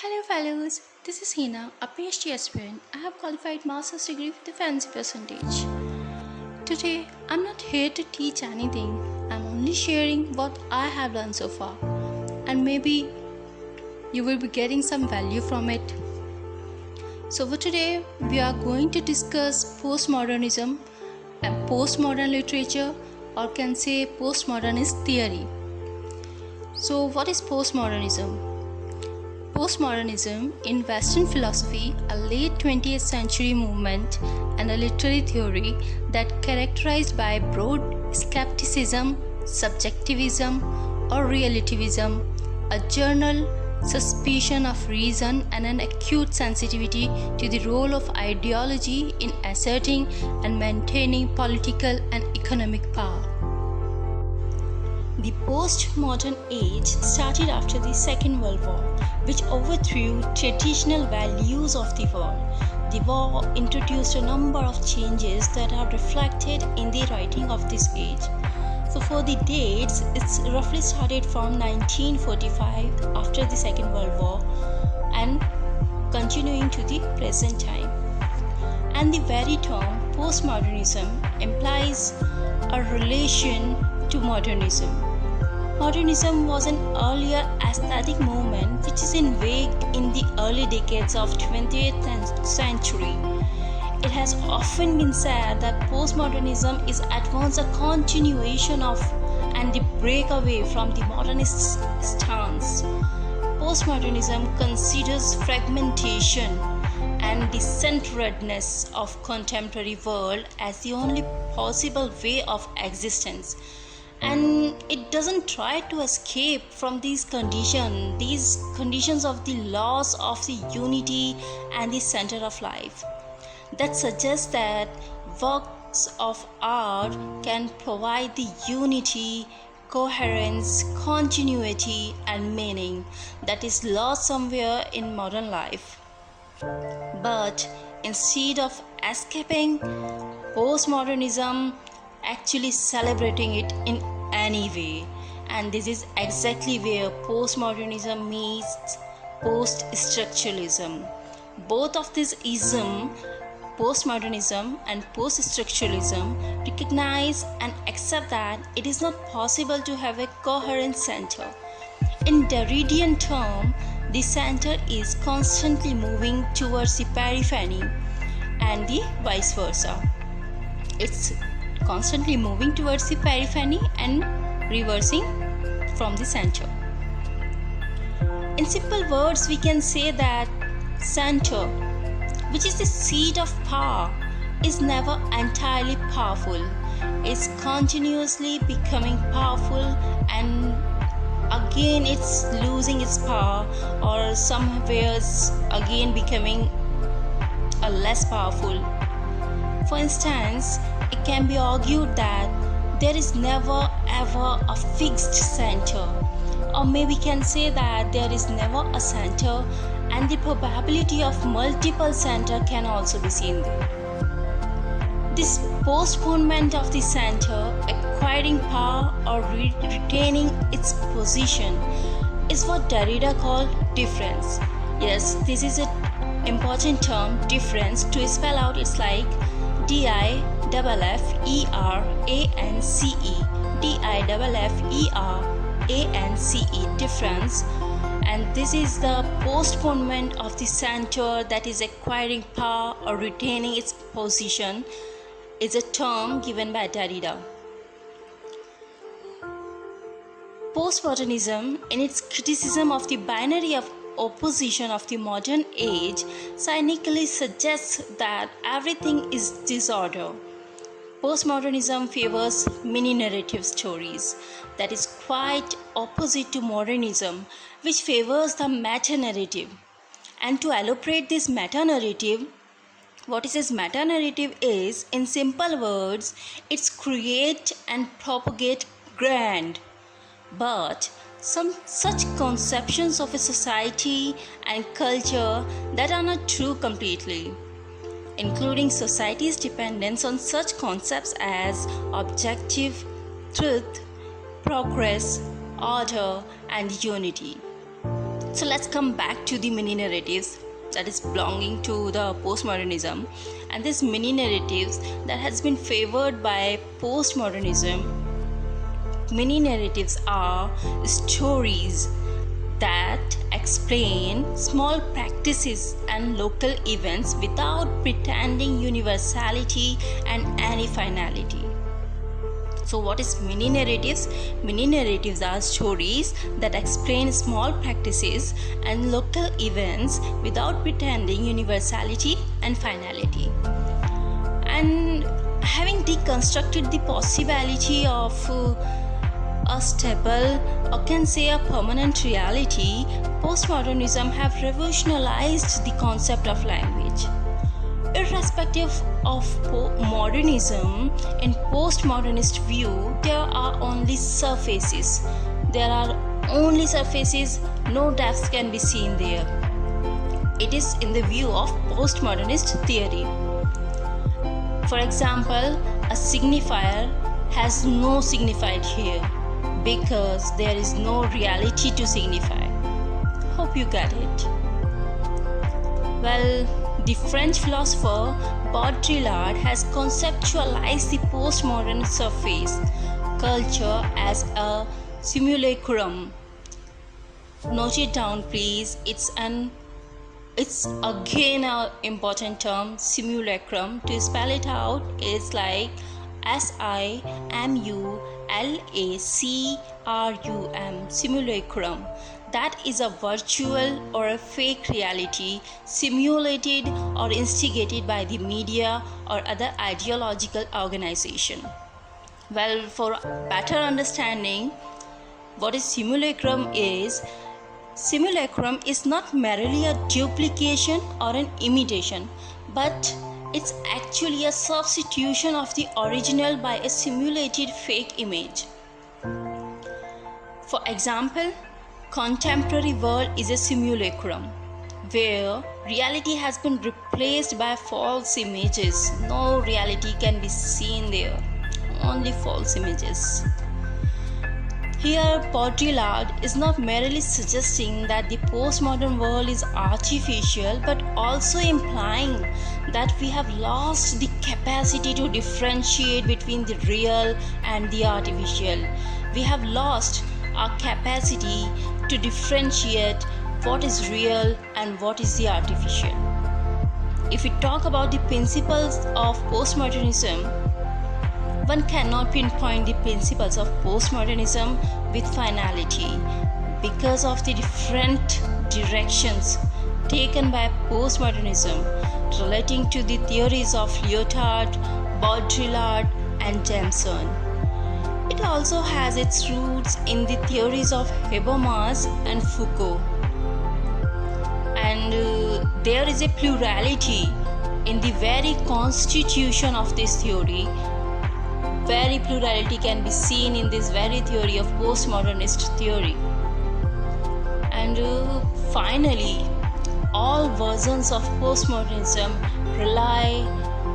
Hello fellows, this is Hina, a PhD aspirant. I have qualified master's degree with a fancy percentage. Today, I'm not here to teach anything. I'm only sharing what I have learned so far. And maybe you will be getting some value from it. So for today, we are going to discuss postmodernism and postmodern literature, or can say postmodernist theory. So what is postmodernism? Postmodernism in Western philosophy, a late 20th century movement and a literary theory that characterized by broad skepticism, subjectivism, or relativism, a general suspicion of reason, and an acute sensitivity to the role of ideology in asserting and maintaining political and economic power. The postmodern age started after the Second World War, which overthrew traditional values of the world. The war introduced a number of changes that are reflected in the writing of this age. So for the dates, it's roughly started from 1945 after the Second World War and continuing to the present time. And the very term postmodernism implies a relation to modernism. Modernism was an earlier aesthetic movement which is in vogue in the early decades of 20th century. It has often been said that postmodernism is at once a continuation of and a breakaway from the modernist stance. Postmodernism considers fragmentation and the centeredness of contemporary world as the only possible way of existence, and it doesn't try to escape from these conditions of the loss of the unity and the center of life. That suggests that works of art can provide the unity, coherence, continuity, and meaning that is lost somewhere in modern life. But instead of escaping, postmodernism actually celebrating it in any way, and this is exactly where postmodernism meets post-structuralism. Both of these postmodernism and post-structuralism, recognize and accept that it is not possible to have a coherent center. In Derridian term, the center is constantly moving towards the periphery and the vice versa. It's constantly moving towards the periphery and reversing from the center. In simple words, we can say that center, which is the seat of power, is never entirely powerful. It's continuously becoming powerful, and again it's losing its power, or somewhere it's again becoming a less powerful. For instance, it can be argued that there is never ever a fixed center, or maybe can say that there is never a center, and the probability of multiple center can also be seen there. This postponement of the center acquiring power or retaining its position is what Derrida called difference. Yes, this is an important term, difference. To spell out, it's like DIFFERANCE, DIFFERANCE, difference. And this is the postponement of the center that is acquiring power or retaining its position, is a term given by Derrida. Postmodernism, in its criticism of the binary of opposition of the modern age, cynically suggests that everything is disorder. Postmodernism favors mini-narrative stories, that is quite opposite to modernism, which favors the meta-narrative. And to elaborate this meta-narrative, what is this meta-narrative is, in simple words, it's create and propagate grand, but some such conceptions of a society and culture that are not true completely, including society's dependence on such concepts as objective truth, progress, order, and unity. So let's come back to the mini narratives that is belonging to the postmodernism, and these mini narratives that has been favored by postmodernism. Mini narratives are stories that explain small practices and local events without pretending universality and any finality. So what is mini narratives? Mini narratives are stories that explain small practices and local events without pretending universality and finality. And having deconstructed the possibility of a stable, or can say a permanent reality, postmodernism have revolutionized the concept of language. Irrespective of modernism, in postmodernist view, there are only surfaces. No depths can be seen there. It is in the view of postmodernist theory. For example, a signifier has no signified here because there is no reality to signify. Hope you get it. Well, the French philosopher Baudrillard has conceptualized the postmodern surface culture as a simulacrum. Note it down, please. It's again an important term, simulacrum. To spell it out, it's like SIMULACRUM, simulacrum. That is a virtual or a fake reality simulated or instigated by the media or other ideological organization. Well, for better understanding what is simulacrum is not merely a duplication or an imitation, but it's actually a substitution of the original by a simulated fake image. For example, contemporary world is a simulacrum where reality has been replaced by false images. No reality can be seen there, only false images. Here, Baudrillard is not merely suggesting that the postmodern world is artificial, but also implying that we have lost the capacity to differentiate between the real and the artificial. We have lost our capacity to differentiate what is real and what is the artificial. If we talk about the principles of postmodernism, one cannot pinpoint the principles of postmodernism with finality because of the different directions taken by postmodernism relating to the theories of Lyotard, Baudrillard, and Jameson. It also has its roots in the theories of Habermas and Foucault. And there is a plurality in the very constitution of this theory. Very plurality can be seen in this very theory of postmodernist theory. And finally, all versions of postmodernism rely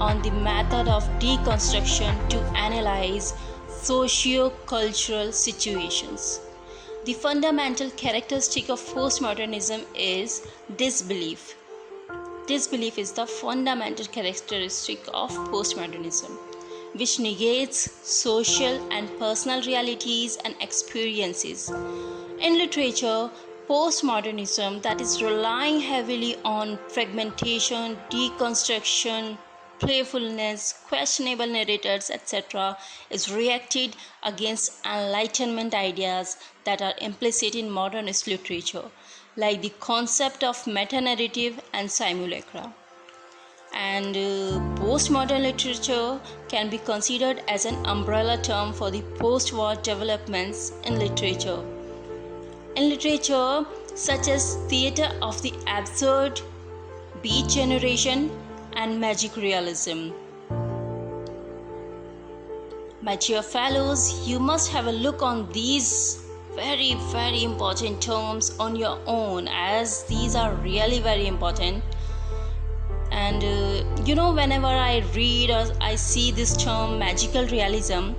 on the method of deconstruction to analyze socio-cultural situations. The fundamental characteristic of postmodernism is disbelief. Disbelief is the fundamental characteristic of postmodernism, which negates social and personal realities and experiences. In literature, postmodernism that is relying heavily on fragmentation, deconstruction, playfulness, questionable narrators, etc., is reacted against Enlightenment ideas that are implicit in modernist literature, like the concept of meta-narrative and simulacra. And postmodern literature can be considered as an umbrella term for the post-war developments in literature. In literature, such as theatre of the absurd, Beat Generation, and magic realism. My dear fellows, you must have a look on these very, very important terms on your own, as these are really very important. And whenever I read or I see this term magical realism,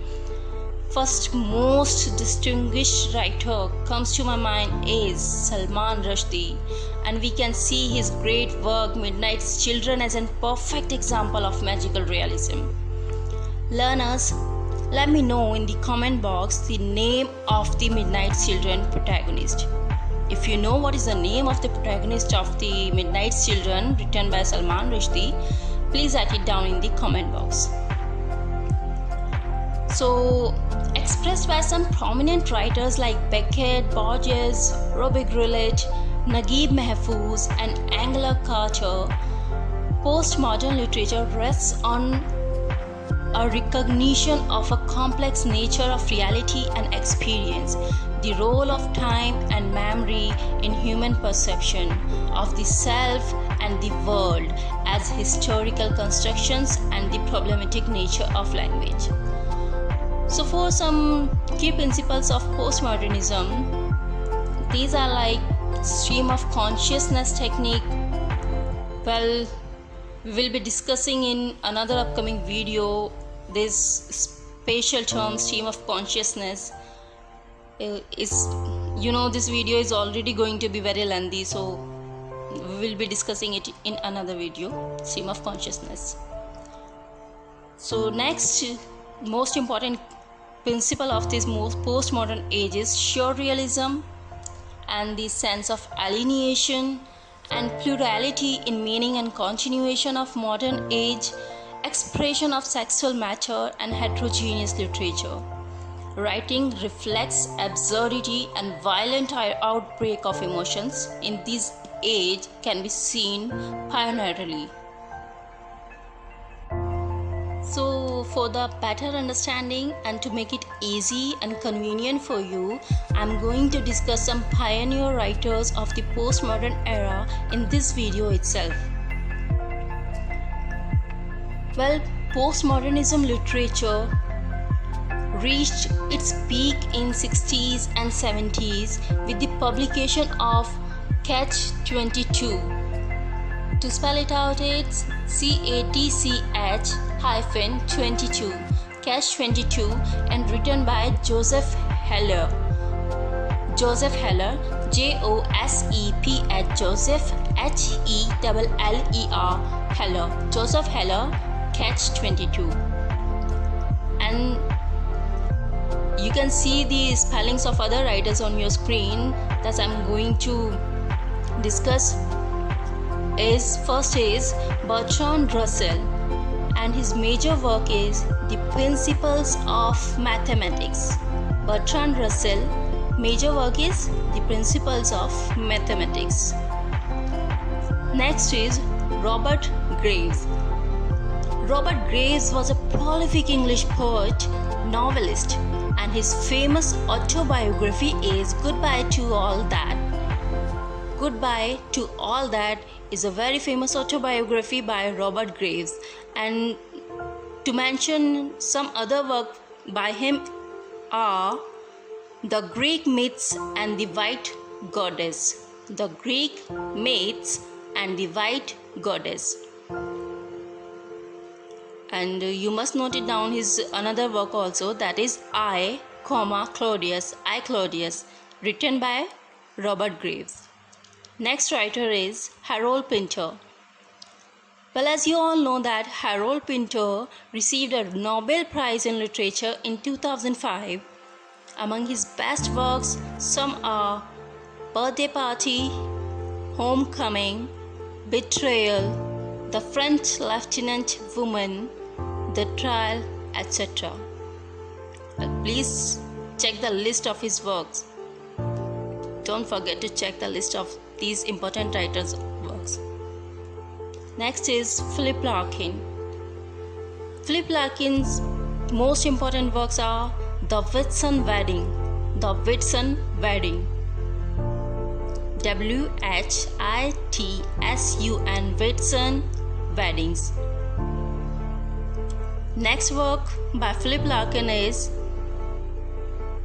first most distinguished writer comes to my mind is Salman Rushdie, and we can see his great work Midnight's Children as a perfect example of magical realism. Learners, let me know in the comment box the name of the Midnight's Children protagonist. If you know what is the name of the protagonist of the Midnight's Children written by Salman Rushdie, please write it down in the comment box. So, expressed by some prominent writers like Beckett, Borges, Robbie Grillet, Naguib Mahfouz, and Angela Carter, postmodern literature rests on a recognition of a complex nature of reality and experience, the role of time and memory in human perception of the self and the world as historical constructions, and the problematic nature of language. So for some key principles of postmodernism, these are like stream of consciousness technique. Well, we will be discussing in another upcoming video this spatial term stream of consciousness. This video is already going to be very lengthy, so we will be discussing it in another video, stream of consciousness. So next most important principle of this most postmodern age is surrealism, and the sense of alienation and plurality in meaning and continuation of modern age expression of sexual matter and heterogeneous literature. Writing reflects absurdity and violent outbreak of emotions in this age can be seen pioneerly. So for the better understanding and to make it easy and convenient for you, I'm going to discuss some pioneer writers of the postmodern era in this video itself. Well, postmodernism literature reached its peak in 60s and 70s with the publication of Catch-22. To spell it out, it's CATCH-22, Catch-22, and written by Joseph Heller. Joseph Heller, JOSEPH, Joseph HELLER, Heller, Joseph Heller, Catch-22. And you can see the spellings of other writers on your screen that I'm going to discuss. First is Bertrand Russell, and his major work is The Principles of Mathematics. Bertrand Russell, major work is The Principles of Mathematics. Next is Robert Graves. Robert Graves was a prolific English poet, novelist, and his famous autobiography is Goodbye to All That. Goodbye to All That is a very famous autobiography by Robert Graves, and to mention some other work by him are The Greek Myths and the White Goddess. The Greek Myths and the White Goddess. And you must note it down his another work also, that is I, Claudius, written by Robert Graves. Next writer is Harold Pinter. Well, as you all know that Harold Pinter received a Nobel Prize in Literature in 2005. Among his best works, some are Birthday Party, Homecoming, Betrayal, The French Lieutenant Woman, The Trial, etc. Please check the list of his works. Don't forget to check the list of these important writers' works. Next is Philip Larkin. Philip Larkin's most important works are The Whitsun Wedding, Whitsun, Whitsun Weddings. Next work by Philip Larkin is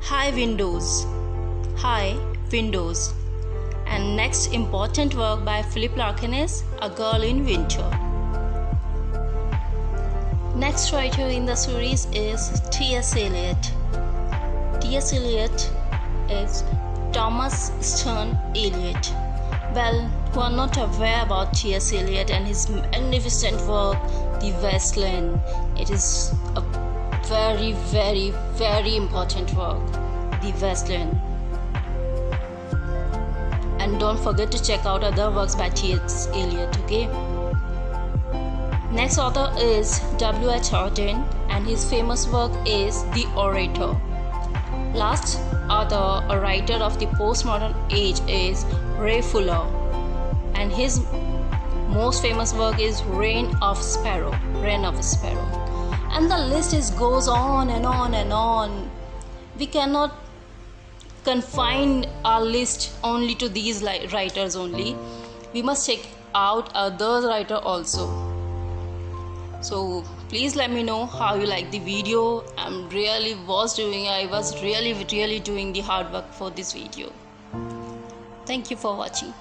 High Windows. And next important work by Philip Larkin is A Girl in Winter. Next writer in the series is T.S. Eliot. T.S. Eliot is Thomas Stern Eliot. Well, who are not aware about T.S. Eliot and his magnificent work, The Wasteland, it is a very, very, very important work, The Wasteland. And don't forget to check out other works by T.S. Eliot, okay? Next author is W.H. Auden, and his famous work is The Orator. Last author or writer of the postmodern age is Ray Fuller, and his most famous work is Reign of Sparrow. And the list goes on and on and on. We cannot confine our list only to these writers only. We must check out other writers also. So please let me know how you like the video. I was really doing the hard work for this video. Thank you for watching.